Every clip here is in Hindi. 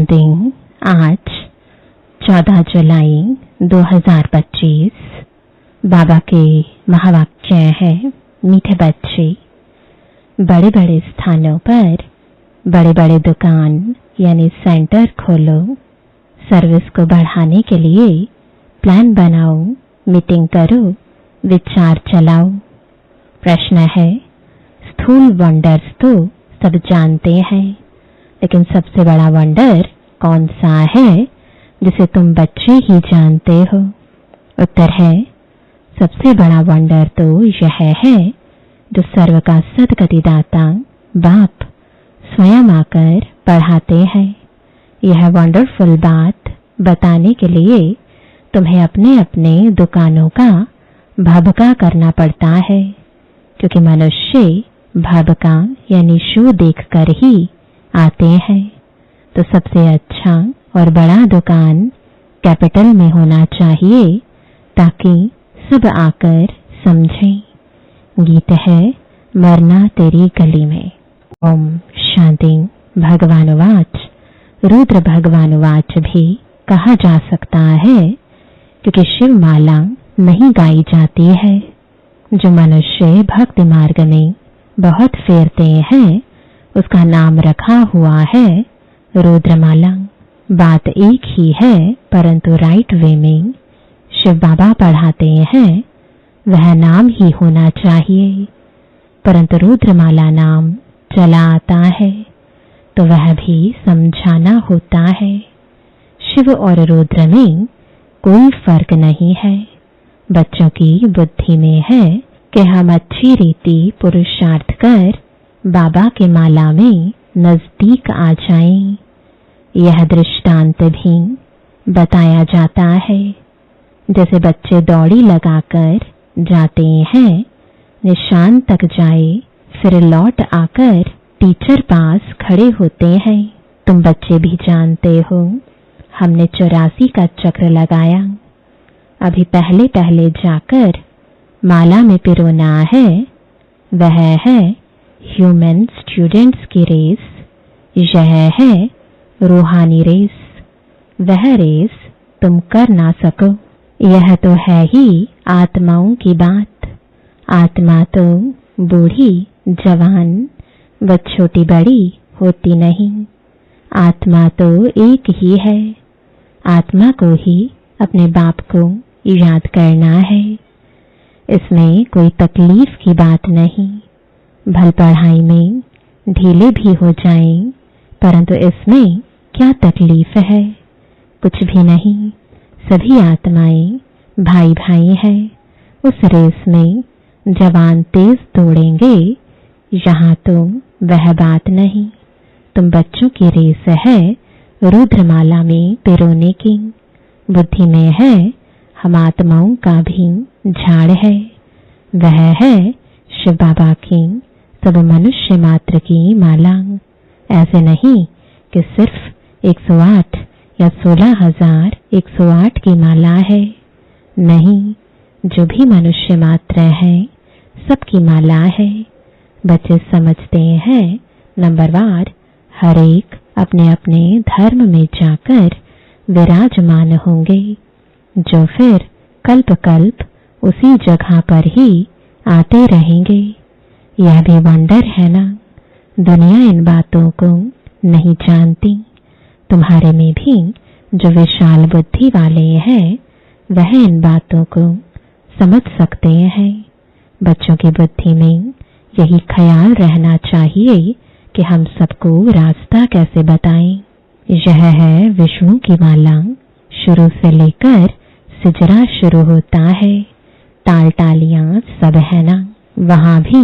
शांति। आज 14 जुलाई 2025। बाबा के महावाक्य है, मीठे बच्चे, बड़े बड़े स्थानों पर बड़े बड़े दुकान यानी सेंटर खोलो, सर्विस को बढ़ाने के लिए प्लान बनाओ, मीटिंग करो, विचार चलाओ। प्रश्न है, स्थूल वंडर्स तो सब जानते हैं, लेकिन सबसे बड़ा वंडर कौन सा है जिसे तुम बच्चे ही जानते हो? उत्तर है, सबसे बड़ा वंडर तो यह है जो सर्व का सद्गतिदाता बाप स्वयं आकर पढ़ाते हैं। यह वंडरफुल बात बताने के लिए तुम्हें अपने अपने दुकानों का भभका करना पड़ता है, क्योंकि मनुष्य भभका यानी शो देखकर ही आते हैं। तो सबसे अच्छा और बड़ा दुकान कैपिटल में होना चाहिए ताकि सब आकर समझें। गीत है, मरना तेरी गली में। ओम शांति। भगवानुवाच, रुद्र भगवानुवाच भी कहा जा सकता है, क्योंकि शिव माला नहीं गाई जाती है। जो मनुष्य भक्ति मार्ग में बहुत फेरते हैं उसका नाम रखा हुआ है रुद्रमाला। बात एक ही है, परंतु राइट वे में शिव बाबा पढ़ाते हैं वह नाम ही होना चाहिए, परंतु रुद्रमाला नाम चला आता है तो वह भी समझाना होता है। शिव और रुद्र में कोई फर्क नहीं है। बच्चों की बुद्धि में है कि हम अच्छी रीति पुरुषार्थ कर बाबा के माला में नजदीक आ जाएं। यह दृष्टांत भी बताया जाता है। जैसे बच्चे दौड़ी लगाकर जाते हैं, निशान तक जाए, फिर लौट आकर टीचर पास खड़े होते हैं। तुम बच्चे भी जानते हो, हमने 84 का चक्र लगाया। अभी पहले पहले जाकर माला में पिरोना है, वह है ह्यूमन स्टूडेंट्स की रेस, यह है रूहानी रेस। वह रेस तुम कर ना सको। यह तो है ही आत्माओं की बात। आत्मा तो बूढ़ी जवान व छोटी बड़ी होती नहीं। आत्मा तो एक ही है। आत्मा को ही अपने बाप को याद करना है। इसमें कोई तकलीफ की बात नहीं। भल पढ़ाई में ढीले भी हो जाएं, परंतु इसमें क्या तकलीफ है? कुछ भी नहीं। सभी आत्माएं भाई भाई हैं। उस रेस में जवान तेज दौड़ेंगे, यहाँ तो वह बात नहीं। तुम बच्चों की रेस है रुद्रमाला में पिरोने की। बुद्धि में है हम आत्माओं का भी झाड़ है। वह है शिव बाबा की सब मनुष्य मात्र की माला। ऐसे नहीं कि सिर्फ 108 या 16,108 की माला है। नहीं, जो भी मनुष्य मात्र है सबकी माला है। बच्चे समझते हैं नंबरवार हर एक अपने अपने धर्म में जाकर विराजमान होंगे, जो फिर कल्प कल्प उसी जगह पर ही आते रहेंगे। यह भी वंडर है ना। दुनिया इन बातों को नहीं जानती। तुम्हारे में भी जो विशाल बुद्धि वाले हैं वह इन बातों को समझ सकते हैं। बच्चों की बुद्धि में यही ख्याल रहना चाहिए कि हम सबको रास्ता कैसे बताएं। यह है विष्णु की माला। शुरू से लेकर सिजरा शुरू होता है। ताल टालियां सब है ना। वहां भी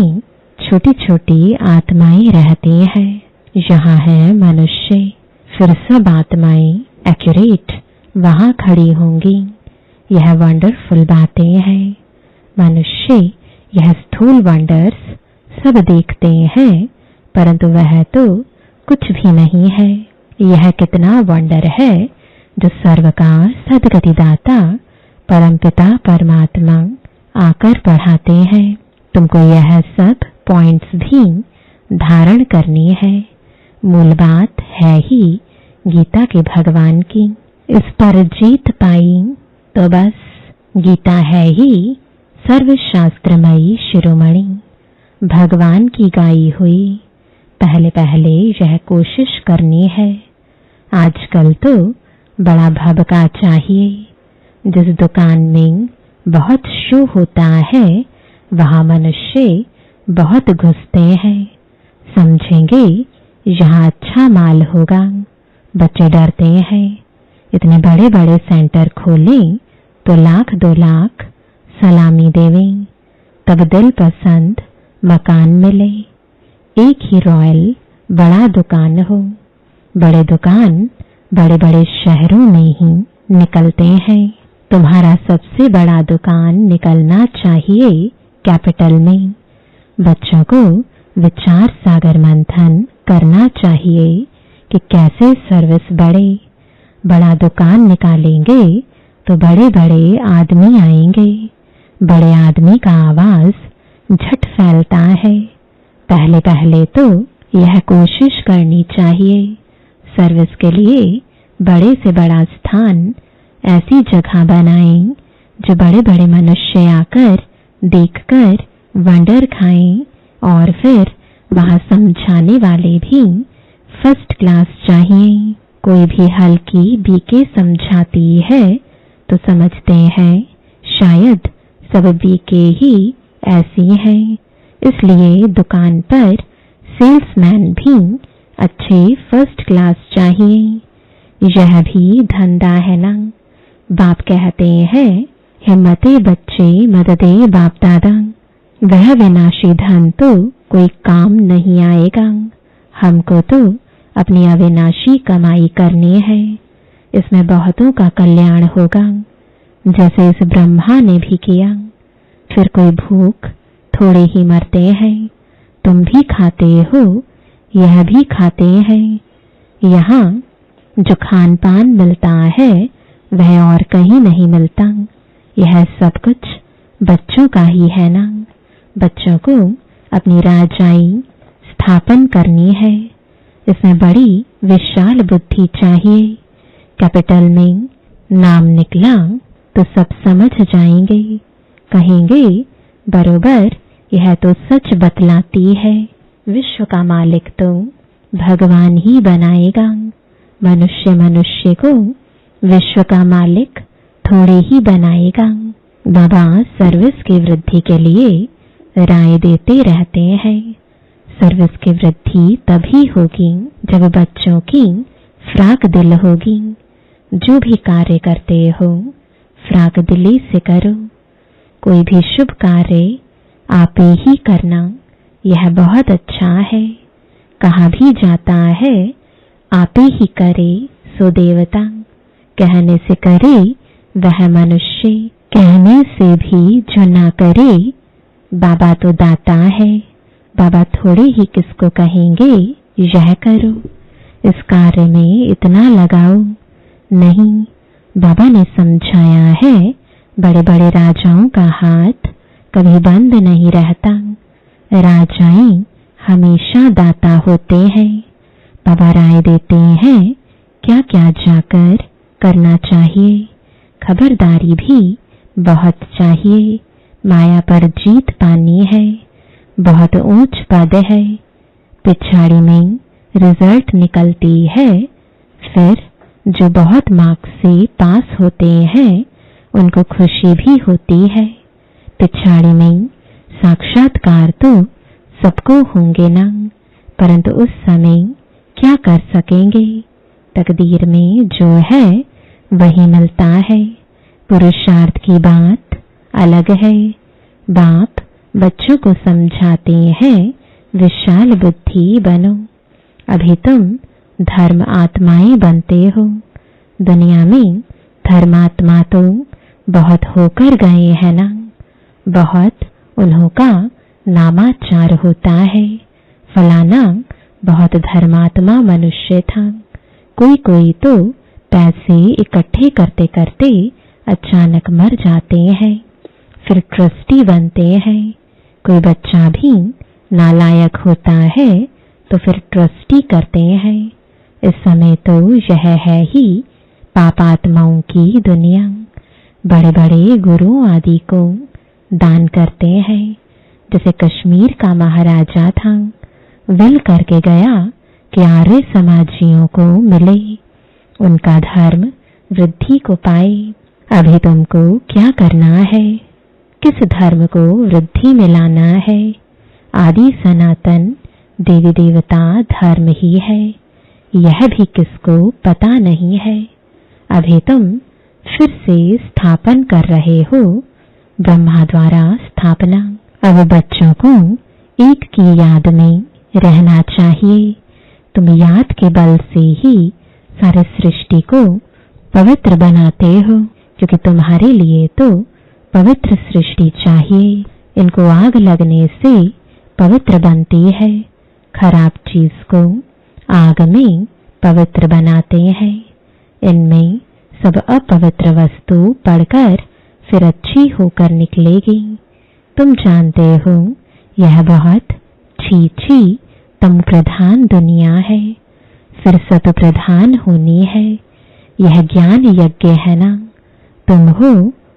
छोटी छोटी आत्माएं रहती हैं। यहाँ है मनुष्य, फिर सब आत्माएं एक्यूरेट वहां खड़ी होंगी। यह वंडरफुल बातें हैं। मनुष्य यह स्थूल वंडर्स सब देखते हैं, परंतु वह तो कुछ भी नहीं है। यह कितना वंडर है जो सर्व का सद्गतिदाता परमपिता परमात्मा आकर पढ़ाते हैं। तुमको यह सब पॉइंट्स भी धारण करनी है। मूल बात है ही गीता के भगवान की। इस पर जीत पाई तो बस गीता है ही सर्वशास्त्रमयी शिरोमणि। भगवान की गाई हुई पहले पहले यह कोशिश करनी है। आजकल तो बड़ा भभका चाहिए। जिस दुकान में बहुत शो होता है वहां मनुष्य बहुत घुसते हैं। समझेंगे यहाँ अच्छा माल होगा। बच्चे डरते हैं। इतने बड़े बड़े सेंटर खोलें तो लाख 2 लाख सलामी देवें, तब दिल पसंद मकान मिले। एक ही रॉयल बड़ा दुकान हो। बड़े दुकान बड़े बड़े शहरों में ही निकलते हैं। तुम्हारा सबसे बड़ा दुकान निकलना चाहिए कैपिटल में। बच्चों को विचार सागर मंथन करना चाहिए कि कैसे सर्विस बढ़े। बड़ा दुकान निकालेंगे तो बड़े बड़े आदमी आएंगे। बड़े आदमी का आवाज झट फैलता है। पहले पहले तो यह कोशिश करनी चाहिए। सर्विस के लिए बड़े से बड़ा स्थान ऐसी जगह बनाएं जो बड़े बड़े मनुष्य आकर देखकर वंडर खाएं, और फिर वहां समझाने वाले भी फर्स्ट क्लास चाहिए। कोई भी हल्की बीके समझाती है तो समझते हैं शायद सब बीके ही ऐसी हैं। इसलिए दुकान पर सेल्समैन भी अच्छे फर्स्ट क्लास चाहिए। यह भी धंधा है ना। बाप कहते हैं हिम्मते बच्चे मददे बाप दादा। वह विनाशी धन तो कोई काम नहीं आएगा। हमको तो अपनी अविनाशी कमाई करनी है। इसमें बहुतों का कल्याण होगा, जैसे इस ब्रह्मा ने भी किया। फिर कोई भूख थोड़े ही मरते हैं। तुम भी खाते हो, यह भी खाते हैं। यहाँ जो खान पान मिलता है वह और कहीं नहीं मिलता। यह सब कुछ बच्चों का ही है ना। बच्चों को अपनी राजाई स्थापन करनी है। इसमें बड़ी विशाल बुद्धि चाहिए। कैपिटल में नाम निकला तो सब समझ जाएंगे, कहेंगे बरोबर यह तो सच बतलाती है। विश्व का मालिक तो भगवान ही बनाएगा। मनुष्य मनुष्य को विश्व का मालिक थोड़े ही बनाएगा। बाबा सर्विस की वृद्धि के लिए राय देते रहते हैं। सर्विस की वृद्धि तभी होगी जब बच्चों की फ्राक दिल होगी। जो भी कार्य करते हो फ्राक दिली से करो। कोई भी शुभ कार्य आप ही करना, यह बहुत अच्छा है। कहा भी जाता है आप ही करे सो देवता। कहने से करे वह मनुष्य, कहने से भी जो ना करे। बाबा तो दाता है। बाबा थोड़े ही किसको कहेंगे यह करो, इस कार्य में इतना लगाओ। नहीं, बाबा ने समझाया है बड़े बड़े राजाओं का हाथ कभी बंद नहीं रहता। राजाएं हमेशा दाता होते हैं। बाबा राय देते हैं क्या क्या जाकर करना चाहिए। खबरदारी भी बहुत चाहिए। माया पर जीत पानी है। बहुत ऊंच पद है। पिछाड़ी में रिजल्ट निकलती है। फिर जो बहुत मार्क्स से पास होते हैं उनको खुशी भी होती है। पिछाड़ी में साक्षात्कार तो सबको होंगे ना, परंतु उस समय क्या कर सकेंगे। तकदीर में जो है वही मिलता है। पुरुषार्थ की बात अलग है। बाप बच्चों को समझाते हैं विशाल बुद्धि बनो। अभी तुम धर्म आत्माएं बनते हो। दुनिया में धर्मात्मा तो बहुत होकर गए हैं ना। बहुत उन्हों का नामाचार होता है। फलाना बहुत धर्मात्मा मनुष्य था। कोई कोई तो पैसे इकट्ठे करते करते अचानक मर जाते हैं, फिर ट्रस्टी बनते हैं। कोई बच्चा भी नालायक होता है तो फिर ट्रस्टी करते हैं। इस समय तो यह है ही पापात्माओं की दुनिया। बड़े बड़े गुरु आदि को दान करते हैं। जैसे कश्मीर का महाराजा था, विल करके गया कि आर्य समाजियों को मिले, उनका धर्म वृद्धि को पाए। अभी तुमको क्या करना है? किस धर्म को वृद्धि में लाना है? आदि सनातन देवी देवता धर्म ही है। यह भी किसको पता नहीं है। अभी तुम फिर से स्थापन कर रहे हो, ब्रह्मा द्वारा स्थापना। अब बच्चों को एक की याद में रहना चाहिए। तुम याद के बल से ही सारे सृष्टि को पवित्र बनाते हो, क्योंकि तुम्हारे लिए तो पवित्र सृष्टि चाहिए। इनको आग लगने से पवित्र बनती है। खराब चीज को आग में पवित्र बनाते हैं। इनमें सब अपवित्र वस्तु पड़कर फिर अच्छी होकर निकलेगी। तुम जानते हो यह बहुत छी तम प्रधान दुनिया है, फिर सत प्रधान होनी है। यह ज्ञान यज्ञ है ना। तुम हो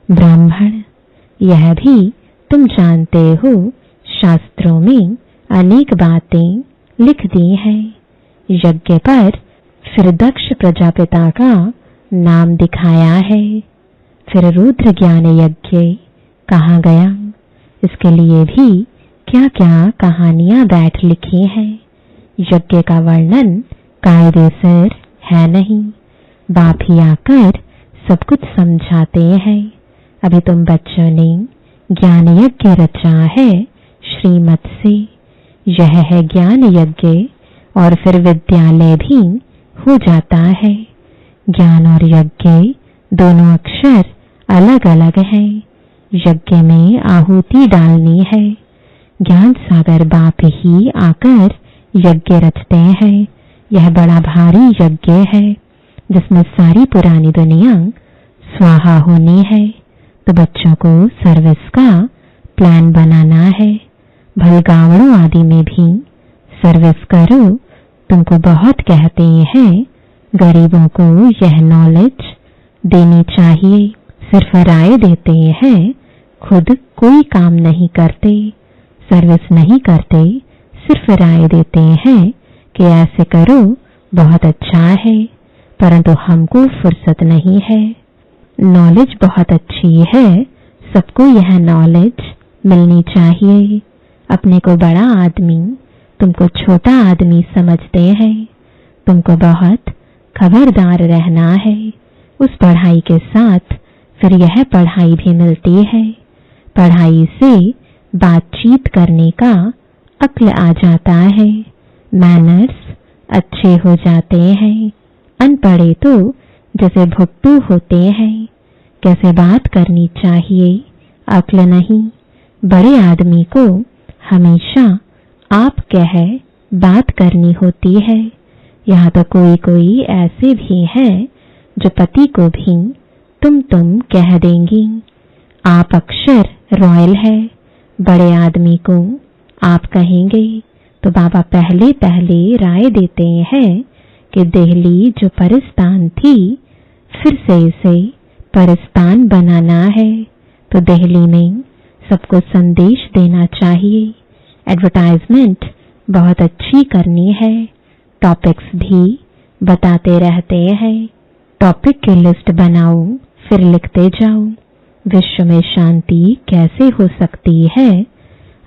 ब्राह्मण, यह भी तुम जानते हो। शास्त्रों में अनेक बातें लिख दी हैं। यज्ञ पर फिर दक्ष प्रजापिता का नाम दिखाया है। फिर रुद्र ज्ञान यज्ञ कहा गया। इसके लिए भी क्या क्या कहानियां बैठ लिखी हैं। यज्ञ का वर्णन कायदे से है नहीं, बाप ही आकर सब कुछ समझाते हैं। अभी तुम बच्चों ने ज्ञान यज्ञ रचा है श्रीमत से। यह है ज्ञान यज्ञ, और फिर विद्यालय भी हो जाता है। ज्ञान और यज्ञ दोनों अक्षर अलग अलग हैं। यज्ञ में आहुति डालनी है। ज्ञान सागर बाप ही आकर यज्ञ रचते हैं। यह बड़ा भारी यज्ञ है, जिसमें सारी पुरानी दुनिया स्वाहा होनी है। तो बच्चों को सर्विस का प्लान बनाना है। भलगावड़ों आदि में भी सर्विस करो। तुमको बहुत कहते हैं गरीबों को यह नॉलेज देनी चाहिए। सिर्फ राय देते हैं, खुद कोई काम नहीं करते, सर्विस नहीं करते, सिर्फ राय देते हैं कि ऐसे करो बहुत अच्छा है, परंतु हमको फुर्सत नहीं है। नॉलेज बहुत अच्छी है, सबको यह नॉलेज मिलनी चाहिए। अपने को बड़ा आदमी, तुमको छोटा आदमी समझते हैं। तुमको बहुत खबरदार रहना है। उस पढ़ाई के साथ फिर यह पढ़ाई भी मिलती है। पढ़ाई से बातचीत करने का अक्ल आ जाता है, मैनर्स अच्छे हो जाते हैं। अनपढ़े तो जैसे भुट्टू होते हैं, कैसे बात करनी चाहिए अक्ल नहीं। बड़े आदमी को हमेशा आप कह बात करनी होती है। यहाँ तो कोई कोई ऐसे भी है जो पति को भी तुम कह देंगी। आप अक्षर रॉयल है, बड़े आदमी को आप कहेंगे। तो बाबा पहले पहले राय देते हैं कि दिल्ली जो परिस्तान थी, फिर से इसे परिस्तान बनाना है। तो दिल्ली में सबको संदेश देना चाहिए। एडवर्टाइजमेंट बहुत अच्छी करनी है। टॉपिक्स भी बताते रहते हैं। टॉपिक की लिस्ट बनाओ, फिर लिखते जाओ। विश्व में शांति कैसे हो सकती है,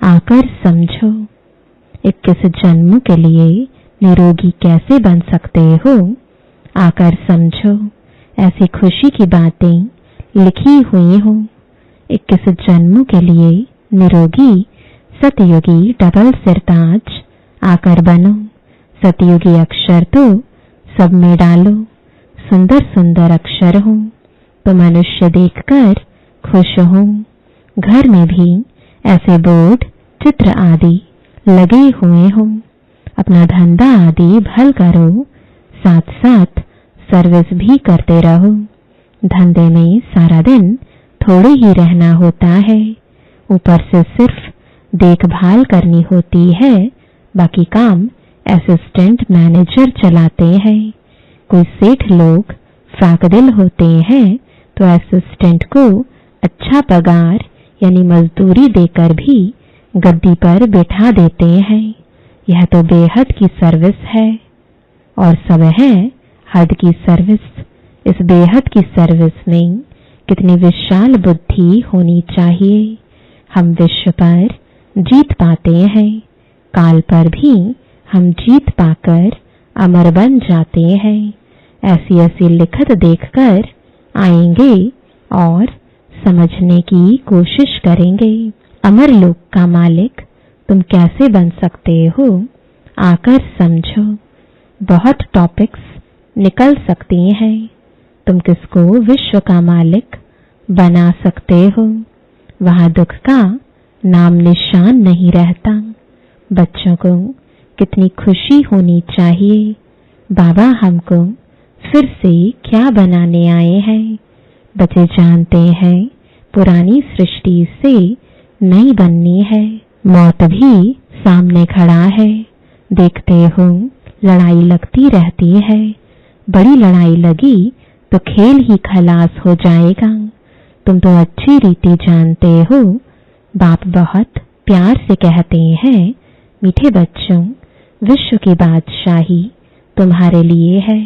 आकर समझो। 21 जन्मों के लिए निरोगी कैसे बन सकते हो, आकर समझो। ऐसी खुशी की बातें लिखी हुई हो। 21 जन्मों के लिए निरोगी सतयुगी डबल सिरताज आकर बनो। सतयुगी अक्षर तो सब में डालो। सुंदर सुंदर अक्षर हो तो मनुष्य देखकर खुश हो। घर में भी ऐसे बोर्ड चित्र आदि लगे हुए हो। अपना धंधा आदि भल करो, साथ साथ सर्विस भी करते रहो। धंधे में सारा दिन थोड़े ही रहना होता है, ऊपर से सिर्फ देखभाल करनी होती है, बाकी काम असिस्टेंट मैनेजर चलाते हैं। कोई सेठ लोग फाकदिल होते हैं तो असिस्टेंट को अच्छा पगार यानी मजदूरी देकर भी गद्दी पर बिठा देते हैं। यह तो बेहद की सर्विस है और सब है हद की सर्विस। इस बेहद की सर्विस में कितनी विशाल बुद्धि होनी चाहिए। हम विश्व पर जीत पाते हैं, काल पर भी हम जीत पाकर अमर बन जाते हैं। ऐसी ऐसी लिखत देखकर आएंगे और समझने की कोशिश करेंगे। अमर लोक का मालिक तुम कैसे बन सकते हो, आकर समझो। बहुत टॉपिक्स निकल सकती हैं। तुम किसको विश्व का मालिक बना सकते हो, वहां दुख का नाम निशान नहीं रहता। बच्चों को कितनी खुशी होनी चाहिए। बाबा हमको फिर से क्या बनाने आए हैं। बच्चे जानते हैं पुरानी सृष्टि से नई बननी है। मौत भी सामने खड़ा है। देखते हो लड़ाई लगती रहती है। बड़ी लड़ाई लगी तो खेल ही खलास हो जाएगा। तुम तो अच्छी रीति जानते हो। बाप बहुत प्यार से कहते हैं, मीठे बच्चों, विश्व की बादशाही तुम्हारे लिए है।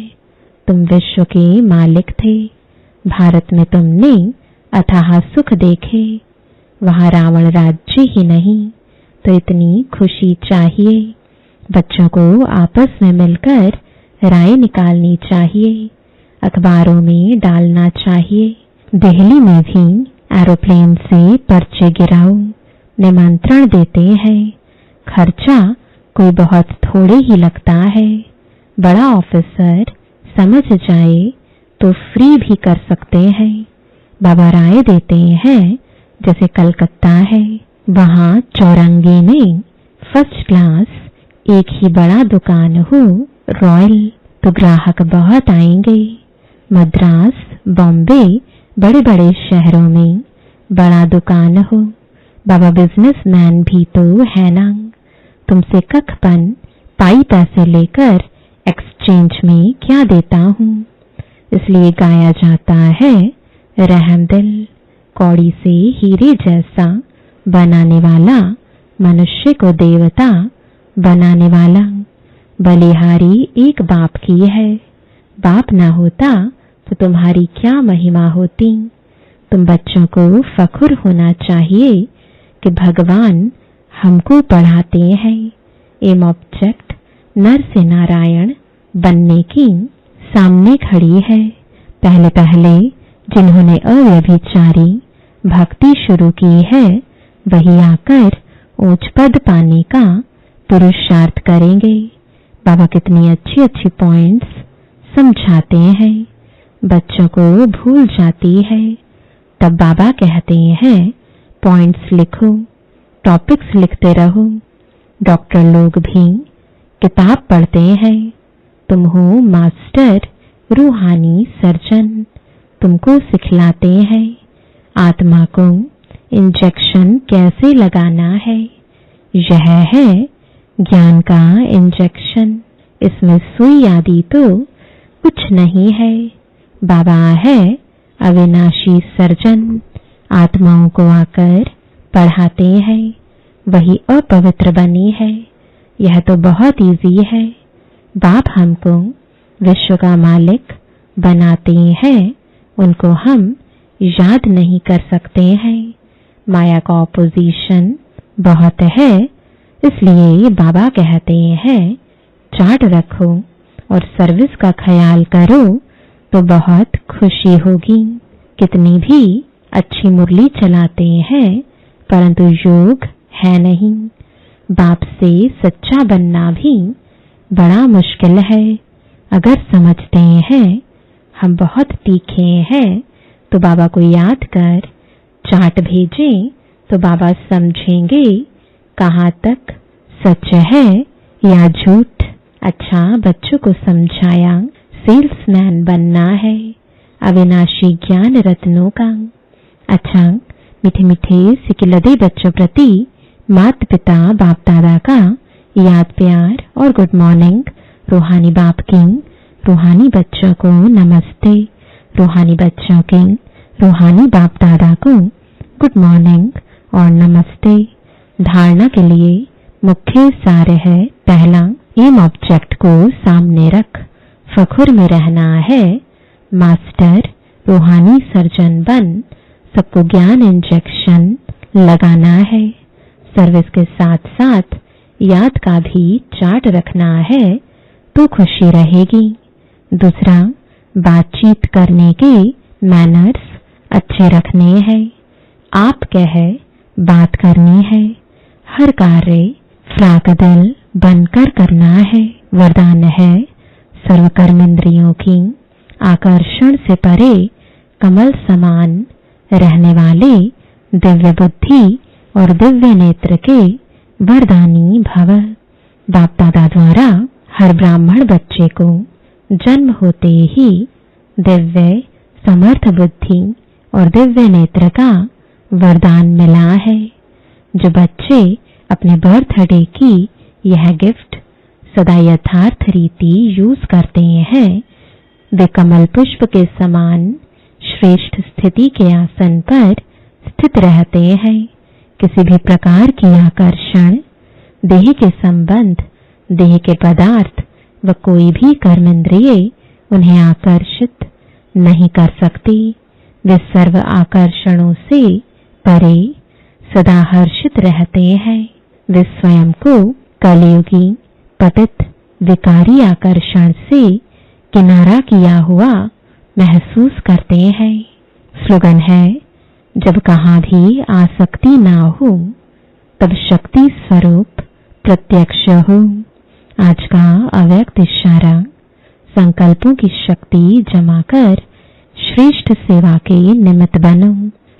तुम विश्व के मालिक थे। भारत में तुमने अथाह सुख देखे। वहां रावण राज्य ही नहीं तो इतनी खुशी चाहिए। बच्चों को आपस में मिलकर राय निकालनी चाहिए, अखबारों में डालना चाहिए। दिल्ली में भी एरोप्लेन से पर्चे गिराओ, निमंत्रण देते हैं। खर्चा कोई बहुत थोड़े ही लगता है। बड़ा ऑफिसर समझ जाए तो फ्री भी कर सकते हैं। बाबा राय देते हैं, जैसे कलकत्ता है, वहां चौरंगी में फर्स्ट क्लास एक ही बड़ा दुकान हो रॉयल तो ग्राहक बहुत आएंगे। मद्रास, बॉम्बे, बड़े बड़े शहरों में बड़ा दुकान हो। बाबा बिजनेसमैन भी तो है ना। तुमसे कखपन पाई पैसे लेकर एक्सचेंज में क्या देता हूँ। इसलिए गाया जाता है, रहम दिल कौड़ी से हीरे जैसा बनाने वाला, मनुष्य को देवता बनाने वाला। बलिहारी एक बाप की है। बाप ना होता तो तुम्हारी क्या महिमा होती। तुम बच्चों को फख्र होना चाहिए कि भगवान हमको पढ़ाते हैं। एम ऑब्जेक्ट नर से नारायण बनने की सामने खड़ी है। पहले पहले जिन्होंने अव्यभिचारी भक्ति शुरू की है, वही आकर ऊंच पद पाने का पुरुषार्थ करेंगे। बाबा कितनी अच्छी अच्छी पॉइंट्स समझाते हैं, बच्चों को भूल जाती है। तब बाबा कहते हैं, पॉइंट्स लिखो, टॉपिक्स लिखते रहो। डॉक्टर लोग भी किताब पढ़ते हैं। तुम हो मास्टर, रूहानी सर्जन, तुमको सिखलाते हैं आत्मा को इंजेक्शन कैसे लगाना है। यह है ज्ञान का इंजेक्शन। इसमें सुई आदि तो कुछ नहीं है। बाबा है अविनाशी सर्जन। आत्माओं को आकर पढ़ाते हैं, वही अपवित्र बनी है। यह तो बहुत इजी है। बाप हमको विश्व का मालिक बनाते हैं, उनको हम याद नहीं कर सकते हैं। माया का ऑपोजिशन बहुत है, इसलिए बाबा कहते हैं, चार्ट रखो और सर्विस का ख्याल करो तो बहुत खुशी होगी। कितनी भी अच्छी मुरली चलाते हैं, परंतु योग है नहीं। बाप से सच्चा बनना भी बड़ा मुश्किल है। अगर समझते हैं हम बहुत तीखे हैं तो बाबा को याद कर चार्ट भेजें तो बाबा समझेंगे कहाँ तक सच है या झूठ। अच्छा, बच्चों को समझाया सेल्समैन बनना है, अविनाशी ज्ञान रत्नों का। अच्छा, मीठे मीठे सिकिलदे बच्चों प्रति माता पिता बाप दादा का याद, प्यार और गुड मॉर्निंग। रूहानी बाप की रूहानी बच्चों को नमस्ते। रूहानी बच्चों के रूहानी बाप दादा को गुड मॉर्निंग और नमस्ते। धारणा के लिए मुख्य सार है, पहला, एम ऑब्जेक्ट को सामने रख, फखुर में रहना है। मास्टर रूहानी सर्जन बन, सबको ज्ञान इंजेक्शन लगाना है। सर्विस के साथ साथ याद का भी चार्ट रखना है तो खुशी रहेगी। दूसरा, बातचीत करने के मैनर्स अच्छे रखने हैं। आप कह बात करनी है। हर कार्य फ्राक दिल बनकर करना है। वरदान है, सर्व कर्मेंद्रियों की आकर्षण से परे कमल समान रहने वाले दिव्य बुद्धि और दिव्य नेत्र के वरदानी भव। बाप दादा द्वारा हर ब्राह्मण बच्चे को जन्म होते ही दिव्य समर्थ बुद्धि और दिव्य नेत्र का वरदान मिला है। जो बच्चे अपने बर्थडे की यह गिफ्ट सदा यथार्थ रीति यूज करते हैं, वे कमल पुष्प के समान श्रेष्ठ स्थिति के आसन पर स्थित रहते हैं। किसी भी प्रकार की आकर्षण, देह के संबंध, देह के पदार्थ व कोई भी कर्मेंद्रिय उन्हें आकर्षित नहीं कर सकती। वे सर्व आकर्षणों से परे सदा हर्षित रहते हैं। वे स्वयं को कलयुगी पतित विकारी आकर्षण से किनारा किया हुआ महसूस करते हैं। स्लोगन है, जब कहाँ भी आसक्ति ना हो तब शक्ति स्वरूप प्रत्यक्ष हो। आज का अव्यक्त इशारा, संकल्पों की शक्ति जमा कर श्रेष्ठ सेवा के निमित्त बनो।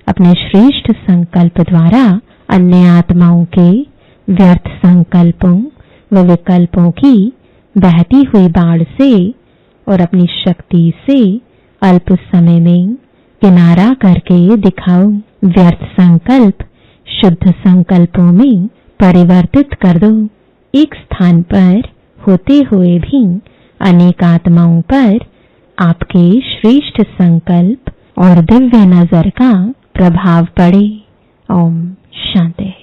अपने श्रेष्ठ संकल्प द्वारा अन्य आत्माओं के व्यर्थ संकल्पों व विकल्पों की बहती हुई बाढ़ से और अपनी शक्ति से अल्प समय में किनारा करके दिखाओ। व्यर्थ संकल्प शुद्ध संकल्पों में परिवर्तित कर दो। एक स्थान पर होते हुए भी अनेक आत्माओं पर आपके श्रेष्ठ संकल्प और दिव्य नजर का प्रभाव पड़े। ओम शांति।